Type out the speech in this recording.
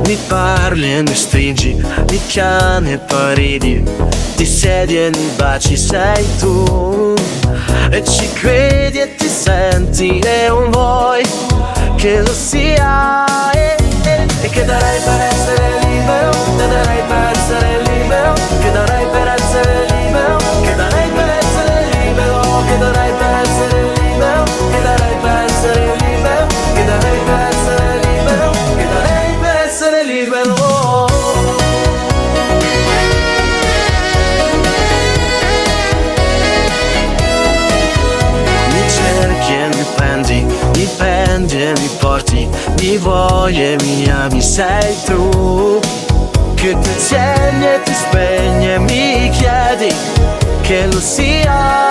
Mi parli e mi stringi, mi chiami e poi ridi, ti siedi e mi baci, sei tu. E ci credi e ti senti e non vuoi che lo sia. E che darei per essere libero, che darei per essere libero, che darei per essere libero, che darei per essere libero, che darei per essere libero, che darei per essere libero, che darei per essere libero, che darei per essere libero. Mi prendi e mi porti, mi vuoi e mi ami, sei tu che ti accendi e ti spegni e mi chiedi che lo sia.